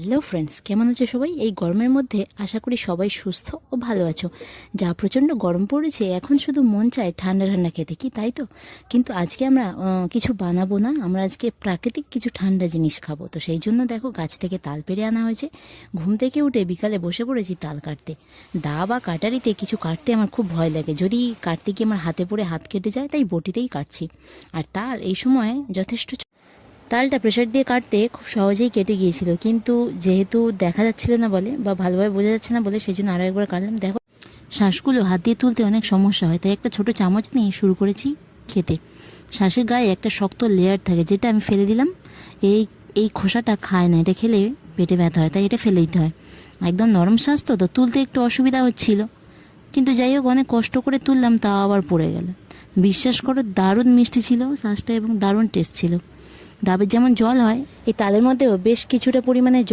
Hello friends, কেমন আছো সবাই? এই গরমের মধ্যে আশা করি সবাই সুস্থ ও ভালো আছো। যা প্রচণ্ড গরম পড়েছে, এখন শুধু মন চায় ঠান্ডা ঠান্ডা খেতে, কি তাই তো? কিন্তু আজকে আমরা কিছু বানাবো না, আমরা আজকে প্রাকৃতিক কিছু ঠান্ডা জিনিস খাবো। তো সেই জন্য দেখো, গাছ থেকে তাল পেড়ে আনা হয়েছে। ঘুম থেকে উঠে বিকালে বসে পড়েছি তাল কাটতে। দা বা কাটারিতে কিছু কাটতে আমার খুব ভয় লাগে, যদি কাটতে গিয়ে আমার হাতে পড়ে হাত কেটে যায়, তাই বটিতেই কাটছি। আর তাল এই সময় যথেষ্ট তালটা প্রেসার দিয়ে কাটতে খুব সহজেই কেটে গিয়েছিল, কিন্তু যেহেতু দেখা যাচ্ছিল না বলে বা ভালোভাবে বোঝা যাচ্ছে না বলে, সেই জন্য আরও একবার কাটলাম। দেখো, শ্বাসগুলো হাত দিয়ে তুলতে অনেক সমস্যা হয়, তাই একটা ছোট চামচ নিয়ে শুরু করেছি খেতে। শ্বাসের গায়ে একটা শক্ত লেয়ার থাকে, যেটা আমি ফেলে দিলাম। এই এই খোসাটা খায় না, এটা খেলে পেটে ব্যথা হয়, তাই এটা ফেলে দিতে হয়। একদম নরম শ্বাস তো তুলতে একটু অসুবিধা হচ্ছিল, কিন্তু যাই হোক, অনেক কষ্ট করে তুললাম, তা আবার পড়ে গেল। বিশ্বাস করো, দারুণ মিষ্টি ছিল শ্বাসটা এবং দারুণ টেস্ট ছিল। ডাবের যেমন জল হয়, এই তালের মধ্যেও বেশ কিছুটা পরিমাণে জল